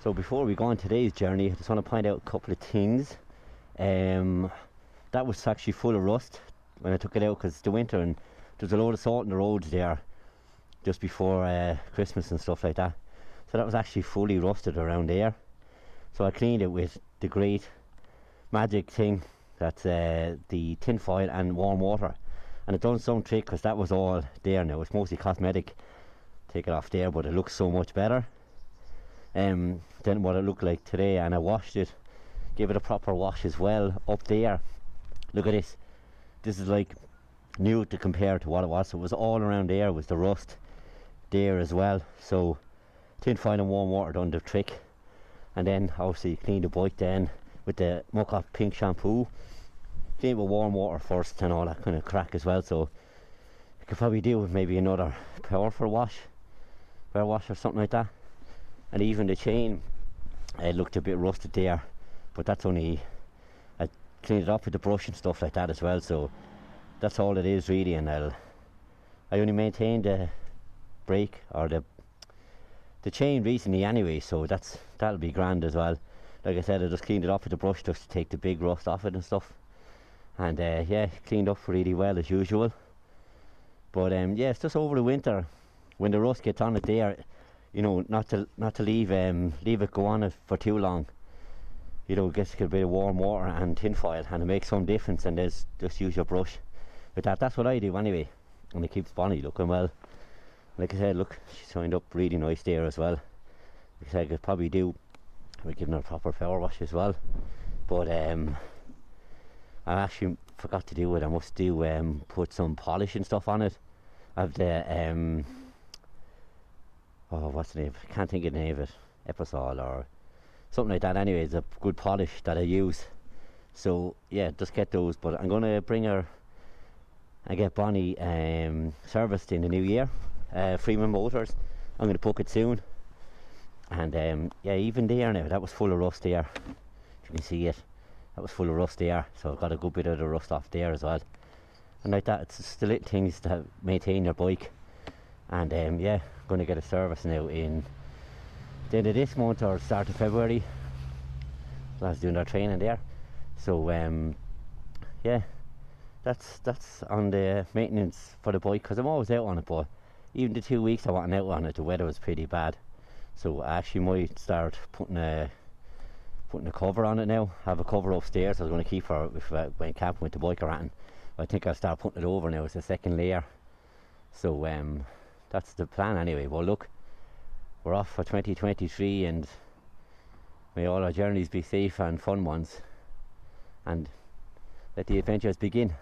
So before we go on today's journey, I just want to point out a couple of things. That was actually full of rust when I took it out, because it's the winter and there's a load of salt in the roads there just before Christmas and stuff like that. So that was actually fully rusted around there. So I cleaned it with the great magic thing that's the tin foil and warm water, and it done some trick, because that was all there now. It's mostly cosmetic, take it off there, but it looks so much better than what it looked like today. And I washed it, gave it a proper wash as well up there. Look at this, this is like new to compare to what it was. So it was all around there, was the rust there as well. So tin foil and warm water done the trick. And then obviously clean the bike then with the Muck Off pink shampoo, clean it with warm water first and all that kind of crack as well. So I could probably do with maybe another power wash or something like that. And even the chain, it looked a bit rusted there, but that's only, I cleaned it up with the brush and stuff like that as well. So that's all it is really. And I only maintained the brake or the chain recently anyway, so that'll be grand as well. Like I said, I just cleaned it up with the brush just to take the big rust off it and stuff. And yeah, cleaned up really well as usual. But yeah, it's just over the winter when the rust gets on it there, you know, not to leave it go on it for too long. You know, get a bit of warm water and tin foil, and it makes some difference. And just use your brush with that. That's what I do anyway, and it keeps Bonnie looking well. Like I said, look, she signed up really nice there as well. Like I said, I could probably do with giving her a proper power wash as well. But I actually forgot to do it. I must do put some polish and stuff on it. I have the oh, what's the name? I can't think of the name of it. Epsol or something like that. Anyway, it's a good polish that I use. So yeah, just get those. But I'm gonna bring her and get Bonnie serviced in the new year. Freeman Motors, I'm going to book it soon. And yeah, even there now, that was full of rust there, if you can see it, that was full of rust there. So I've got a good bit of the rust off there as well. And like that, it's just the little things to maintain your bike. And yeah, I'm going to get a service now in the end of this month or start of February. Lads doing their training there. So yeah, that's on the maintenance for the bike, because I'm always out on it. But even the 2 weeks I wasn't out on it, the weather was pretty bad. So I actually might start putting a cover on it now. I have a cover upstairs I was going to keep for if I went camping with the bike or anything. I think I'll start putting it over now. It's a second layer. So that's the plan anyway. Well, look, we're off for 2023, and may all our journeys be safe and fun ones, and let the adventures begin.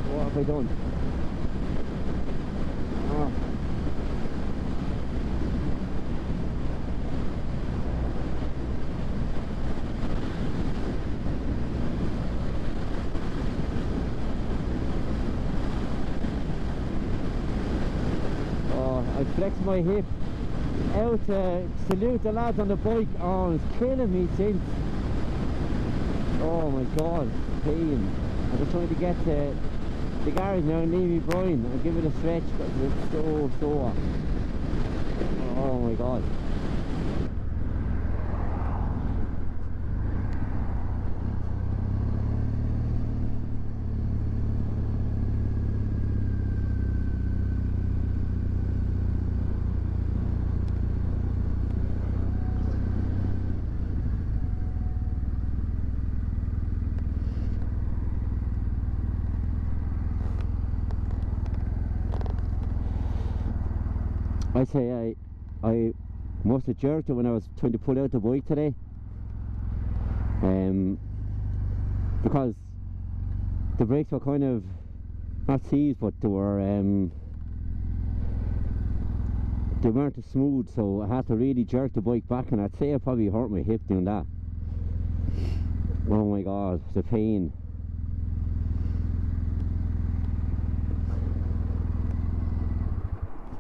What have I done? I flexed my hip out to salute the lads on the bike. Oh, it's killing me since. Oh my god, pain. I'm just trying to get to the garage now and leave me Brian and give it a stretch because it's so sore. Oh my god. I say I must have jerked it when I was trying to pull out the bike today. because the brakes were kind of not seized, but they weren't as smooth, so I had to really jerk the bike back, and I'd say I probably hurt my hip doing that. Oh my god, the pain.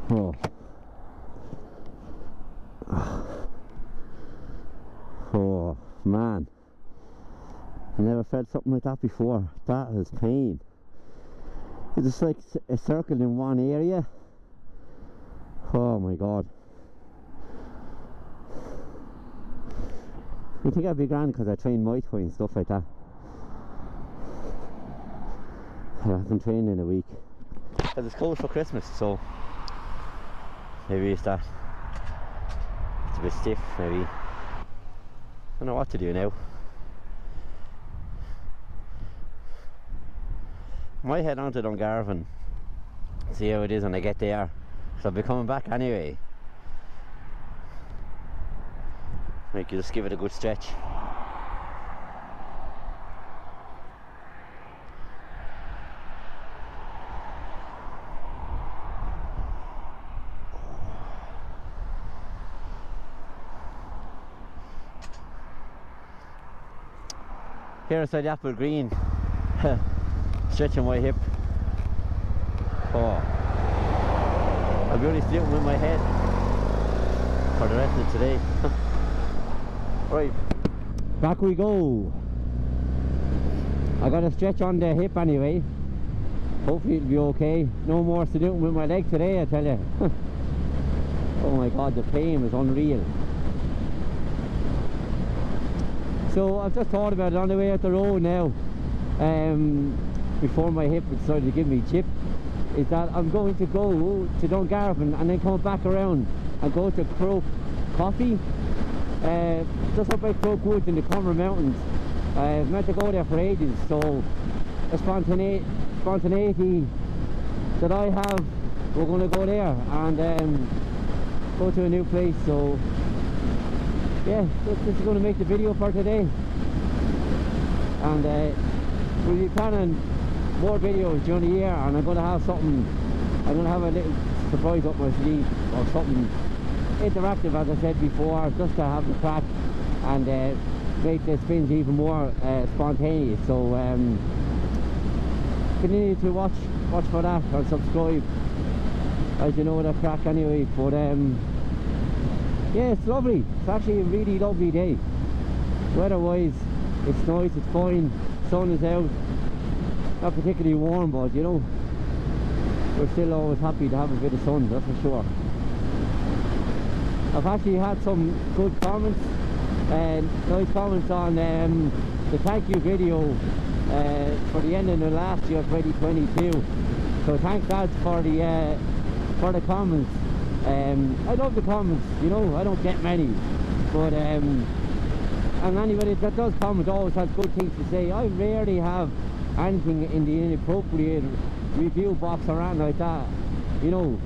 Oh. Oh man, I never felt something like that before. That is pain. It's just like a circle in one area. Oh my god. I think I'd be grand because I train Muay Thai and stuff like that. I haven't trained in a week because it's closed for Christmas, so maybe it's that. It's a bit stiff, maybe. I don't know what to do now. I might head on to Dungarvan, see how it is when I get there, so I'll be coming back anyway. Like, you just give it a good stretch. Here outside the Apple Green, stretching my hip. Oh, I'll be only sleeping with my head for the rest of today. Right, back we go. I got a stretch on the hip anyway. Hopefully it'll be okay. No more to do with my leg today, I tell you. Oh my god, the pain is unreal. So I've just thought about it on the way out the road now, before my hip decided to give me a chip, is that I'm going to go to Dungarvan and then come back around and go to Croke Coffee, just up by Croke Woods in the Crummer Mountains. I've meant to go there for ages, so a spontaneity that I have, we're going to go there and go to a new place. So yeah, this is going to make the video for today, and we'll be planning more videos during the year, and I'm going to have something, I'm going to have a little surprise up my sleeve, or something interactive, as I said before, just to have the crack and make the spins even more spontaneous. So continue to watch for that, or subscribe, as you know the crack anyway. But yeah, it's lovely. It's actually a really lovely day. Weather wise, it's nice, it's fine, sun is out, not particularly warm, but you know, we're still always happy to have a bit of sun, that's for sure. I've actually had some good comments, nice comments on the thank you video for the ending of last year, 2022. So thanks lads for the comments. I love the comments, you know, I don't get many, but and anybody that does comment always has good things to say. I rarely have anything in the inappropriate review box or anything like that, you know,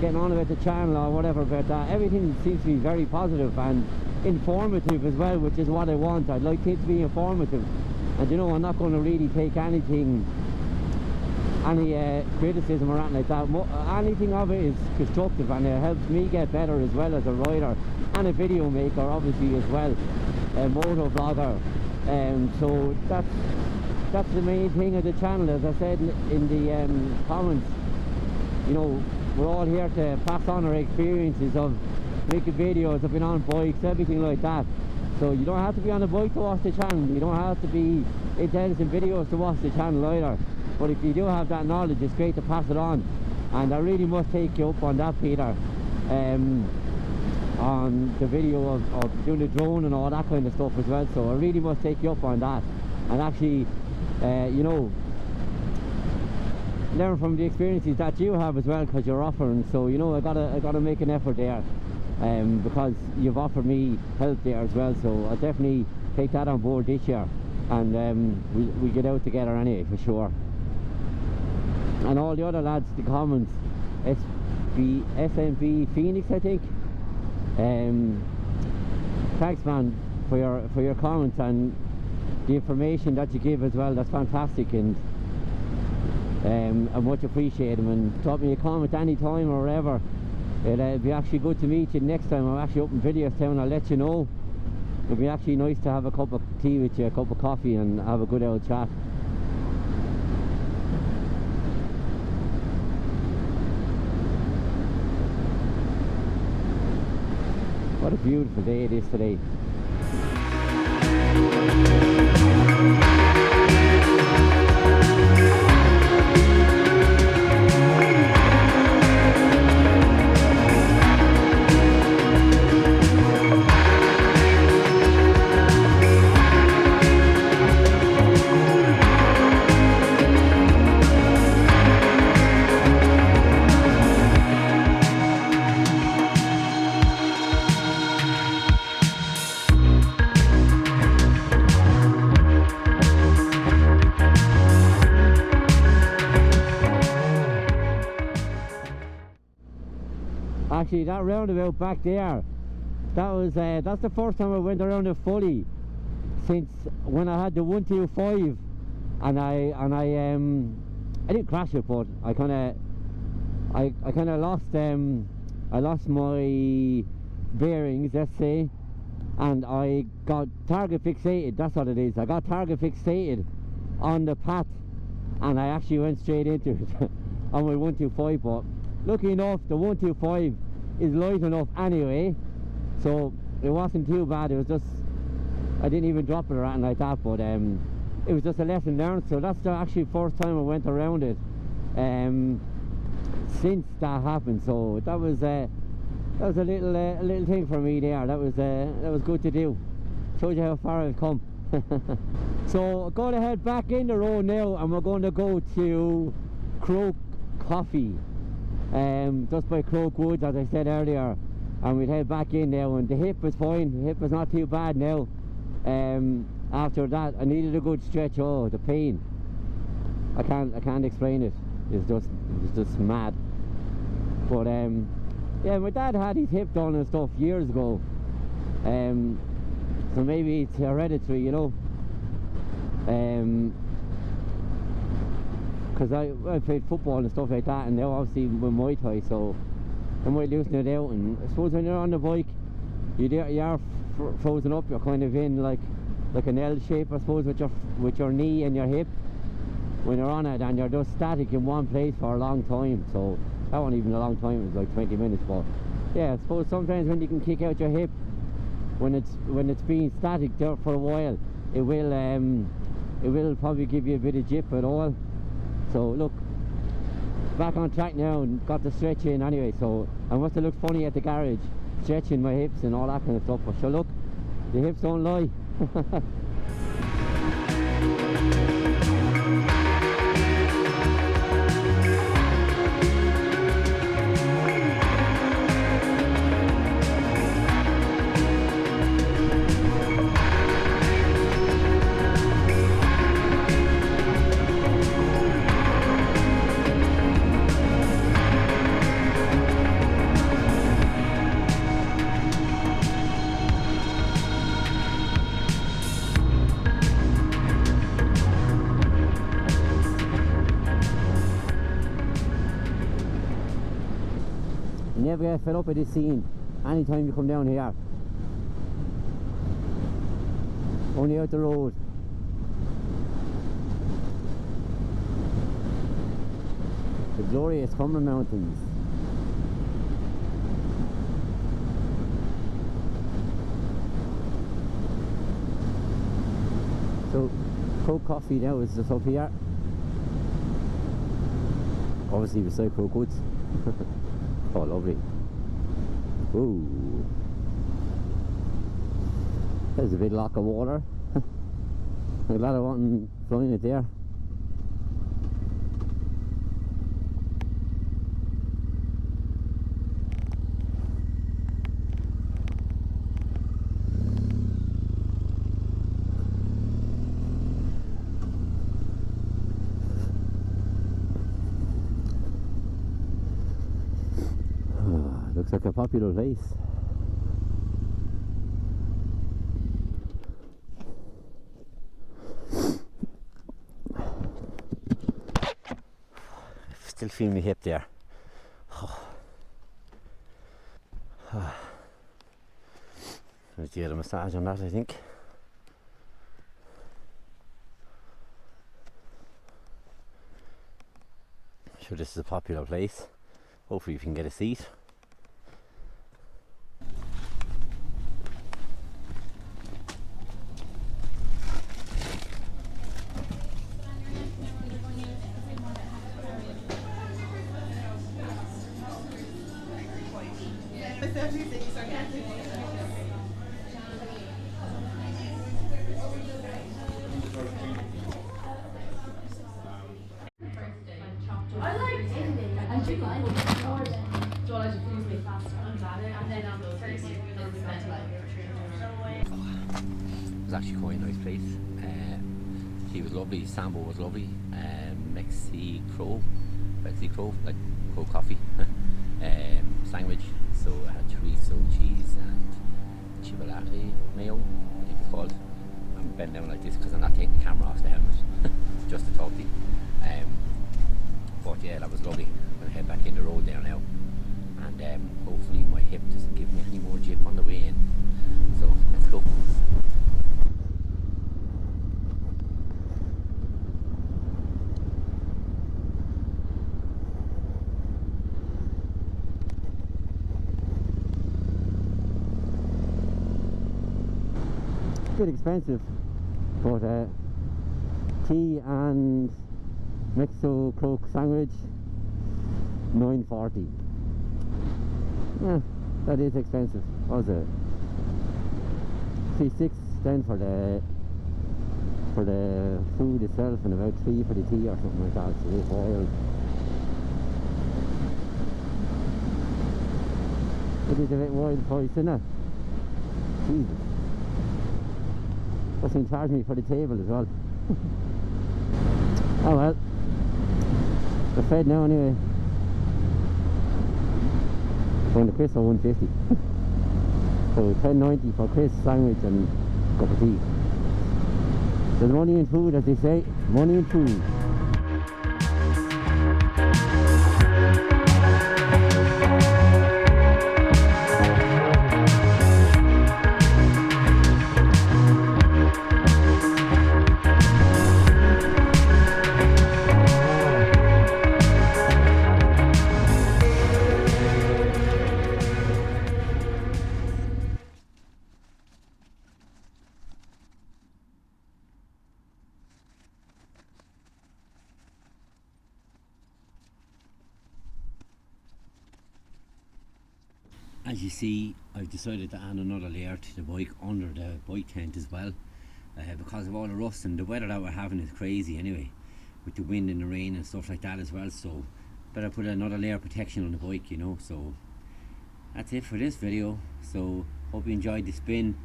getting on about the channel or whatever about that. Everything seems to be very positive and informative as well, which is what I want. I'd like things to be informative, and you know, I'm not going to really take anything, any criticism or anything like that. Anything of it is constructive, and it helps me get better as well as a rider and a video maker, obviously, as well, a motor vlogger. So that's the main thing of the channel. As I said in the comments, you know, we're all here to pass on our experiences of making videos. I've been on bikes, everything like that. So you don't have to be on a bike to watch the channel, you don't have to be into editing videos to watch the channel either. But if you do have that knowledge, it's great to pass it on. And I really must take you up on that, Peter, on the video of doing the drone and all that kind of stuff as well. So I really must take you up on that, and actually you know, learn from the experiences that you have as well, because you're offering. So you know, I gotta make an effort there, because you've offered me help there as well. So I'll definitely take that on board this year, and we get out together anyway, for sure. And all the other lads, the comments, SMB Phoenix, I think. Thanks man for your comments, and the information that you give as well. That's fantastic, and I much appreciate them. And drop me a comment any time or wherever. It'll be actually good to meet you next time. I'm actually up in Videostown. I'll let you know. It'll be actually nice to have a cup of tea with you, a cup of coffee, and have a good old chat. What a beautiful day it is today. Actually, that roundabout back there, that's the first time I went around it fully since when I had the 125, and I didn't crash it, but I kind of lost my bearings, let's say, and I got target fixated. That's what it is. I got target fixated on the path, and I actually went straight into it on my 125. But lucky enough, the 125 is light enough anyway, so it wasn't too bad. It was just, I didn't even drop it or anything like that, but it was just a lesson learned. So that's the actually first time I went around it since that happened. So that was a little thing for me there. That was good to do. Shows you how far I've come. So I'm going to head back in the road now, and we're going to go to Croak Coffee, just by Croak Woods, as I said earlier, and we'd head back in now. And the hip is fine. The hip is not too bad now. After that, I needed a good stretch. Oh, the pain! I can't explain it. It was just mad. But yeah, my dad had his hip done and stuff years ago. So maybe it's hereditary, you know. Because I played football and stuff like that, and now obviously with Muay Thai, so I might loosen it out. And I suppose when you're on the bike, you are frozen up. You're kind of in like an L shape, I suppose, with your knee and your hip when you're on it, and you're just static in one place for a long time. So that wasn't even a long time. It was like 20 minutes. But yeah, I suppose sometimes when you can kick out your hip, when it's being static there for a while, it will probably give you a bit of jip at all. So look, back on track now, and got the stretch in anyway. So I must have looked funny at the garage, stretching my hips and all that kind of stuff. But so look, the hips don't lie. Never get fed up with this scene anytime you come down here. Only out the road. The glorious Cumberland Mountains. So Croak Coffee now is just up here. Obviously beside Croak Woods. Oh, lovely. Ooh. There's a big lock of water. I'm glad I wasn't flying it there. Looks like a popular place. still feel my hip there. There's the other massage on that, I think. I'm sure this is a popular place. Hopefully you can get a seat. It was actually quite a nice place. She was lovely, Sambo was lovely. Mexico, like cold coffee, sandwich. So I had chorizo, cheese, and chipolata mayo, I think it's called. I'm bending down like this because I'm not taking the camera off the helmet, just to talk to you. But yeah, that was lovely. I'm going to head back in the road there now, and hopefully my hip doesn't give me any more jip on the way in. So let's go. A bit expensive, but tea and Mexico croak sandwich, $9.40. Yeah, that is expensive. What was it? $3.6 then for the food itself, and about $3 for the tea or something like that. It's a bit wild. It is a bit wild price, isn't it? Jesus. Doesn't charge me for the table as well. Oh well, we're fed now anyway. Going to Chris for $1.50. So $10.90 for Chris sandwich and cup of tea. There's money in food, as they say. Money in food. As you see, I've decided to add another layer to the bike under the bike tent as well, because of all the rust, and the weather that we're having is crazy anyway, with the wind and the rain and stuff like that as well. So better put another layer of protection on the bike, you know. So that's it for this video. So hope you enjoyed the spin,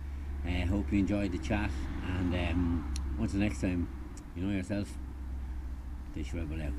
hope you enjoyed the chat, and until next time, you know yourself, Deise Rebel out.